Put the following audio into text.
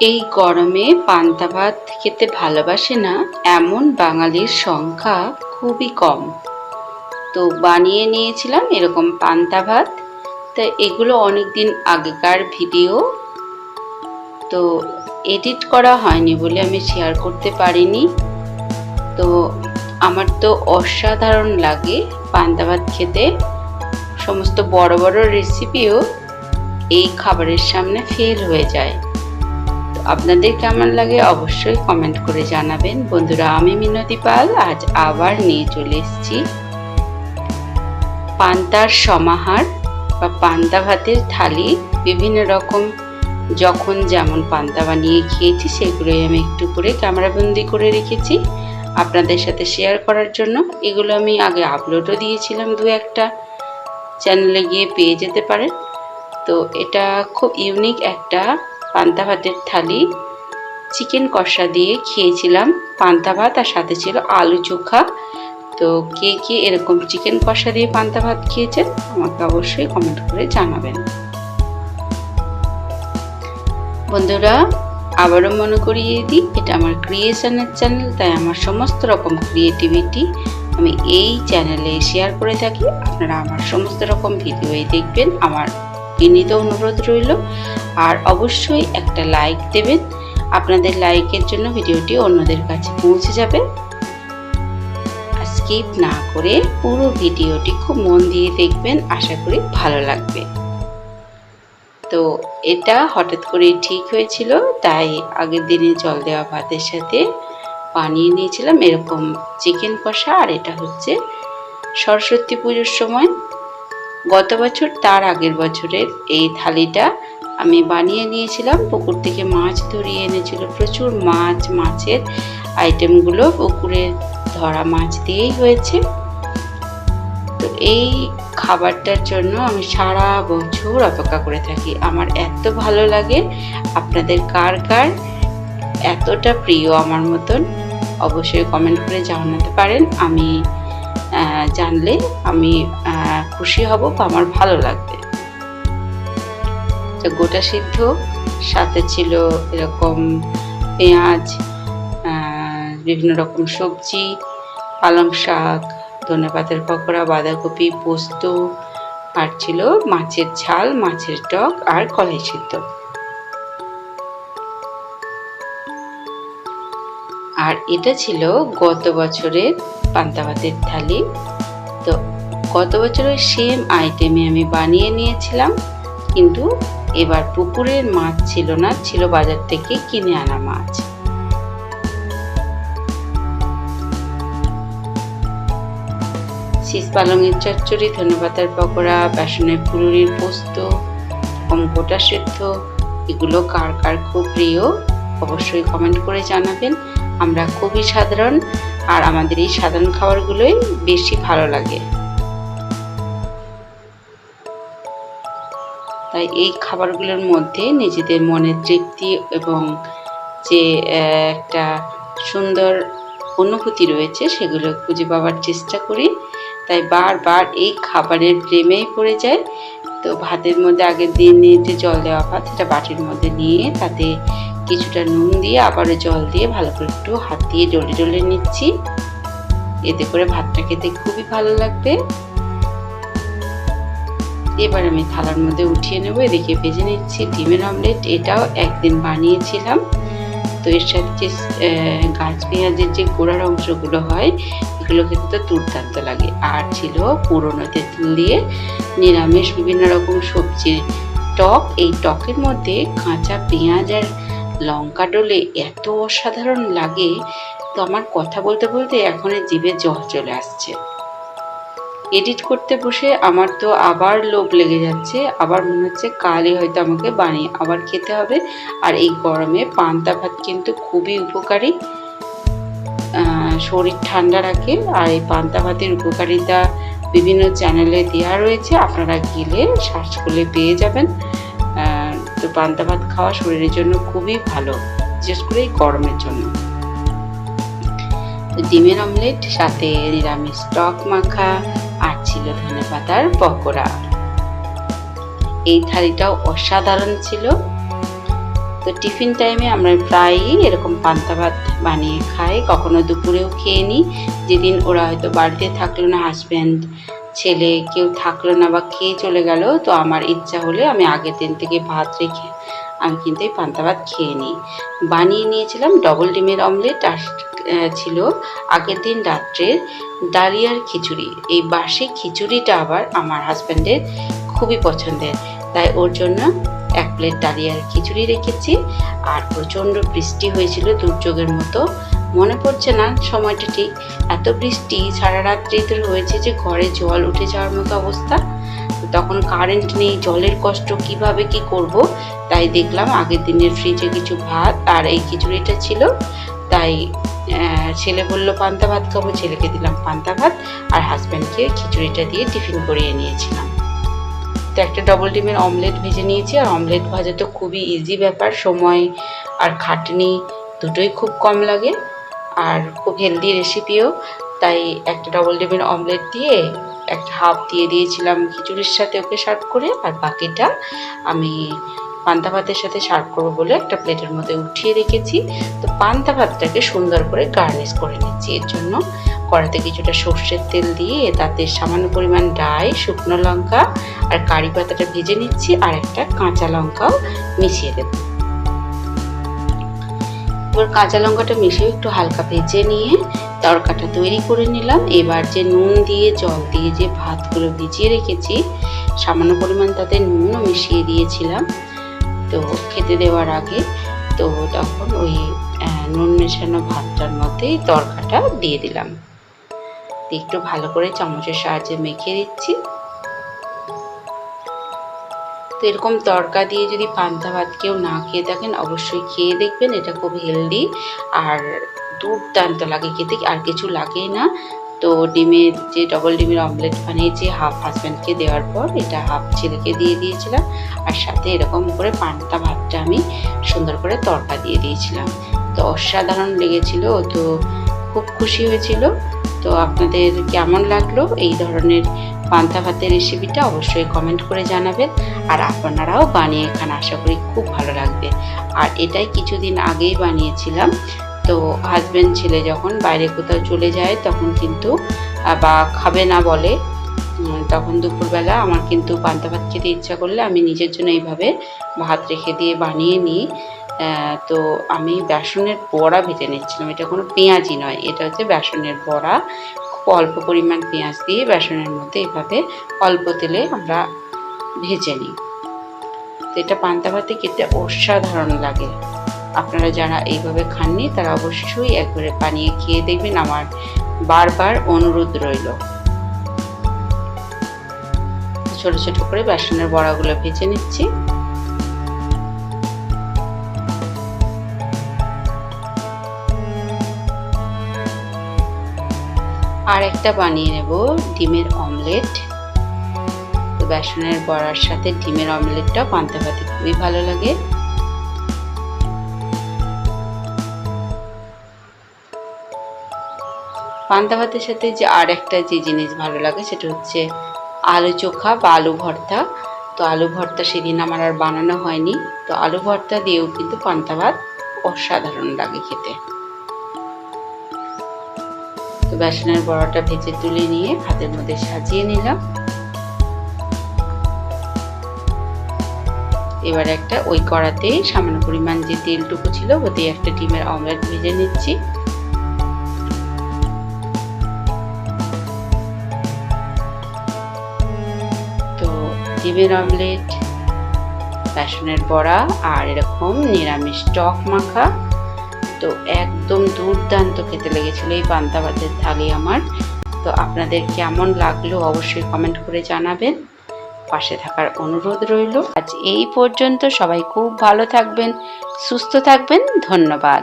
এই গরমে পান্তা ভাত খেতে ভালোবাসে না এমন বাঙালির সংখ্যা খুবই কম। তো বানিয়ে নিয়েছিলাম এরকম পান্তা ভাত। তা এগুলো অনেক দিন আগেকার ভিডিও, তো এডিট করা হয়নি বলে আমি শেয়ার করতে পারিনি। তো আমার তো অসাধারণ লাগে পান্তা ভাত খেতে। সমস্ত বড় বড় রেসিপিও এই খাবারের সামনে ফেল হয়ে যায়। আপনাদের কেমন লাগে অবশ্যই কমেন্ট করে জানাবেন। বন্ধুরা, আমি মিনতি পাল আজ আবার নিয়ে চলে এসেছি পান্তার সমাহার বা পান্তা ভাতের থালি। বিভিন্ন রকম যখন যেমন পান্তা বানিয়ে খেয়েছি সেগুলোই আমি একটু করে ক্যামেরাবন্দি করে রেখেছি আপনাদের সাথে শেয়ার করার জন্য। এগুলো আমি আগে আপলোডও দিয়েছিলাম, দু একটা চ্যানেলে গিয়ে পেয়ে যেতে পারেন। তো এটা খুব ইউনিক একটা পান্তা ভাতের থালি। চিকেন কষা দিয়ে খেয়েছিলাম পান্তা ভাত, আর সাথে ছিল আলু চোখা। তো কে কে এরকম চিকেন কষা দিয়ে পান্তা ভাত খেয়েছেন আমাকে অবশ্যই কমেন্ট করে জানাবেন। বন্ধুরা, আবারও মনে করিয়ে দিই, এটা আমার ক্রিয়েশনের চ্যানেল, তাই আমার সমস্ত রকম ক্রিয়েটিভিটি আমি এই চ্যানেলে শেয়ার করে থাকি। আপনারা আমার সমস্ত রকম ভিডিওই দেখবেন, আমার বিনীত অনুরোধ রইল। আর অবশ্যই একটা লাইক দেবেন, আপনাদের লাইকের জন্য ভিডিওটি অন্যদের কাছে পৌঁছে যাবে। স্কিপ না করে পুরো ভিডিওটি খুব মন দিয়ে দেখবেন, আশা করি ভালো লাগবে। তো এটা হঠাৎ করে ঠিক হয়েছিল, তাই আগের দিনে জল দেওয়া ভাতের সাথে বানিয়ে নিয়েছিলাম এরকম চিকেন কষা। আর এটা হচ্ছে সরস্বতী পুজোর সময় গত বছর তার আগের বছরের এই থালিটা আমি বানিয়ে নিয়েছিলাম। পুকুর থেকে মাছ ধরিয়ে এনেছিল, প্রচুর মাছ, মাছের আইটেমগুলো পুকুরে ধরা মাছ দিয়েই হয়েছে। তো এই খাবারটার জন্য আমি সারা বছর অপেক্ষা করে থাকি। আমার এত ভালো লাগে। আপনাদের কার কার এতটা প্রিয় আমার মতন অবশ্যই কমেন্ট করে জানাতে পারেন। আমি জানলে আমি খুশি হব বা আমার ভালো লাগবে। তো গোটা সিদ্ধ, সাথে ছিল এরকম পেঁয়াজ, বিভিন্ন রকম সবজি, পালং শাক, ধনেপাতার পকোড়া, বাঁধাকপি, পোস্ত, আর ছিল মাছের ঝাল, মাছের টক, আর কলাই সিদ্ধ। আর এটা ছিল গত বছরের পান্তা ভাতের থালি। তো গত বছরের সেম আইটেমে আমি বানিয়ে নিয়েছিলাম, কিন্তু এবার পুকুরের মাছ ছিল না, ছিল বাজার থেকে কিনে আনা মাছ। শীষ পালংয়ের চচ্চড়ি, ধনেপাতার পকোড়া, বেসনের ফুলুরির পোস্ত, গোটা সিদ্ধ, এগুলো কার কার খুব প্রিয় অবশ্যই কমেন্ট করে জানাবেন। আমরা খুবই সাধারণ, আর আমাদের এই সাধারণ খাবারগুলোই বেশি ভালো লাগে। তাই এই খাবারগুলোর মধ্যে নিজেদের মনের তৃপ্তি এবং যে একটা সুন্দর অনুভূতি রয়েছে সেগুলো খুঁজে পাওয়ার চেষ্টা করি। তাই বারবার এই খাবারের প্রেমেই পড়ে যায়। তো ভাতের মধ্যে আগের দিনে যে জল দেওয়া ভাত, সেটা বাটির মধ্যে নিয়ে তাতে কিছুটা নুন দিয়ে আবারও জল দিয়ে ভালো করে একটু হাত দিয়ে ডলে ডলে নিচ্ছি। এতে করে ভাতটা খেতে খুবই ভালো লাগবে। এবার আমি থালার মধ্যে উঠিয়ে নেবো। এদিকে ভেজে নিচ্ছি ডিমের অমলেট। এটাও একদিন বানিয়েছিলাম। তো এর সাথে যে গাছ পেঁয়াজের যে গোড়ার অংশগুলো হয়, এগুলো খেতে তো দুর্দান্ত লাগে। আর ছিল পুরনো তেঁতুল দিয়ে নিরামিষ বিভিন্ন রকম সবজির টক। এই টকের মধ্যে কাঁচা পেঁয়াজ আর লঙ্কা ডলে এত অসাধারণ লাগে, তো আমার কথা বলতে বলতে এখন জিভে জল চলে আসছে। এডিট করতে বসে আমার তো আবার লোভ লেগে যাচ্ছে, আবার মনে হচ্ছে কালই হয়তো আমাকে বানিয়ে আবার খেতে হবে। আর এই গরমে পান্তা ভাত কিন্তু খুবই উপকারী, শরীর ঠান্ডা রাখে। আর এই পান্তা ভাতের উপকারিতা বিভিন্ন চ্যানেলে দেওয়া রয়েছে, আপনারা গেলে সার্চ করলে পেয়ে যাবেন। তো পান্তা ভাত খাওয়া শরীরের জন্য খুবই ভালো, বিশেষ করে এই গরমের জন্য। ডিমের অমলেট, সাথে নিরামিষ টক মাখা, আর ছিল ধনেপাতার পকোড়া। এই থালিটাও অসাধারণ ছিল। তো টিফিন টাইমে আমরা প্রায়ই এরকম পান্তা ভাত বানিয়ে খাই, কখনো দুপুরেও খেয়ে নিই। যেদিন ওরা হয়তো বাড়িতে থাকলো না, হাজব্যান্ড ছেলে কেউ থাকলো না বা খেয়ে চলে গেল, তো আমার ইচ্ছা হলে আমি আগের দিন থেকে ভাত রেখে আমি কিন্তু এই পান্তা ভাত খেয়ে নিই। বানিয়ে নিয়েছিলাম ডবল ডিমের অমলেট, আর ছিল আগের দিন রাত্রের ডালিয়ার খিচুড়ি। এই বাসি খিচুড়িটা আবার আমার হাজব্যান্ডের খুবই পছন্দের, তাই ওর জন্য 1 প্লেট ডালিয়ার খিচুড়ি রেখেছি। আর প্রচণ্ড বৃষ্টি হয়েছিল, দুর্যোগের মতো। মনে পড়ছে না সময়টা ঠিক, এত বৃষ্টি সারা রাত্রি ধরে হয়েছে যে ঘরে জল উঠে যাওয়ার মতো অবস্থা। তখন কারেন্ট নেই, জলের কষ্ট কিভাবে কি করব, তাই দেখলাম আগের দিনের ফ্রিজে কিছু ভাত আর এই খিচুড়িটা ছিল, তাই ছেলে বললো পান্তা ভাত খাবো, ছেলেকে দিলাম পান্তা ভাত আর হাজব্যান্ডকে খিচুড়িটা দিয়ে টিফিন করিয়ে নিয়েছিলাম। তো একটা ডবল ডিমের অমলেট ভেজে নিয়েছি, আর অমলেট ভাজা তো খুবই ইজি ব্যাপার, সময় আর খাটনি দুটোই খুব কম লাগে আর খুব হেলদি রেসিপিও। তাই একটা ডবল ডিমের অমলেট দিয়ে একটা হাফ দিয়ে দিয়েছিলাম খিচুড়ির সাথে ওকে সার্ভ করে, আর বাকিটা আমি পান্তা ভাতের সাথে সার্ভ করবো বলে একটা প্লেটের মধ্যে উঠিয়ে রেখেছি। তো পান্তা ভাতটাকে সুন্দর করে গার্নিশ করে নিচ্ছি। এর জন্য কড়াতে কিছুটা সর্ষের তেল দিয়ে তাতে সামান্য পরিমাণ ডাই, শুকনো লঙ্কা আর কারি পাতাটা ভেজে নিচ্ছি, আর একটা কাঁচা লঙ্কাও মিশিয়ে দেব। এবার কাঁচা লঙ্কাটা মিশিয়ে একটু হালকা ভেজে নিয়ে তড়কাটা তৈরি করে নিলাম। এবার যে নুন দিয়ে জল দিয়ে যে ভাতগুলো ভিজিয়ে রেখেছি, সামান্য পরিমাণ তাতে নুনও মিশিয়ে দিয়েছিলাম তো খেতে দেওয়ার আগে। তো তখন ওই নুন মেশানো ভাতটার মধ্যেই তড়কাটা দিয়ে দিলাম, একটু ভালো করে চামচের সাহায্যে মেখে দিচ্ছি। তো এরকম তড়কা দিয়ে যদি পান্তা ভাত কেউ না খেয়ে থাকেন অবশ্যই খেয়ে দেখবেন, এটা খুব হেলদি আর দুর্দান্ত লাগে খেতে, আর কিছু লাগেই না। তো ডিমের যে ডবল ডিমের অমলেট বানিয়েছি হাফ হাজব্যান্ডকে দেওয়ার পর এটা হাফ ছেলেকে দিয়ে দিয়েছিলাম, আর সাথে এরকম করে পান্তা ভাতটা আমি সুন্দর করে তড়কা দিয়ে দিয়েছিলাম। তো অসাধারণ লেগেছিল, তো খুব খুশি হয়েছিল। তো আপনাদের কেমন লাগলো এই ধরনের পান্তা ভাতের রেসিপিটা অবশ্যই কমেন্ট করে জানাবেন, আর আপনারাও বানিয়ে খান, আশা করি খুব ভালো লাগবে। আর এটাই কিছুদিন আগেই বানিয়েছিলাম। তো হাজব্যান্ড ছেলে যখন বাইরে কোথাও চলে যায় তখন কিন্তু বা খাবে না বলে, তখন দুপুরবেলা আমার কিন্তু পান্তা ভাত খেতে ইচ্ছা করলে আমি নিজের জন্য এইভাবে ভাত রেখে দিয়ে বানিয়ে নিই। তো আমি বেসনের বড়া ভেজে নিচ্ছিলাম, এটা কোনো পেঁয়াজি নয়, এটা হচ্ছে বেসনের বড়া। খুব অল্প পরিমাণ পেঁয়াজ দিয়ে বেসনের মধ্যে এইভাবে অল্প তেলে আমরা ভেজে নিই। তো এটা পান্তা ভাতে খেতে অসাধারণ লাগে। আপনারা যারা এইভাবে খাননি তারা অবশ্যই একবারে বানিয়ে খেয়ে দেখবেন, আমার বারবার অনুরোধ রইল। ছোট ছোট করে বেসনের বড়াগুলো ভেজে নিচ্ছি। আর একটা বানিয়ে নেব ডিমের অমলেট। তো বেসনের বড়ার সাথে ডিমের অমলেটটা পান্তা ভাতে খুবই ভালো লাগে। পান্তা ভাতের সাথে যে আর একটা যে জিনিস ভালো লাগে সেটা হচ্ছে আলু চোখা বা আলু ভর্তা। তো আলু ভর্তা সেদিন আমার আর বানানো হয়নি, তো আলু ভর্তা দিয়েও কিন্তু পান্তা ভাত অসাধারণ লাগে খেতে। তো বেসনের বড়াটা ভেজে তুলে নিয়ে ভাতের মধ্যে সাজিয়ে নিলাম। এবার একটা ওই কড়াতে সামান্য পরিমাণ যে তেলটুকু ছিল ওতে একটা ডিমের অমলেট ভেজে নিচ্ছি। তো ডিমের অমলেট, বেসনের বড়া আর এরকম নিরামিষ টক মাখা, তো একদম দুর্দান্ত খেতে লেগেছিল এই পান্তা ভাতের থালি আমার। তো আপনাদের কেমন লাগলো অবশ্যই কমেন্ট করে জানাবেন, পাশে থাকার অনুরোধ রইল। আজ এই পর্যন্ত, সবাই খুব ভালো থাকবেন, সুস্থ থাকবেন, ধন্যবাদ।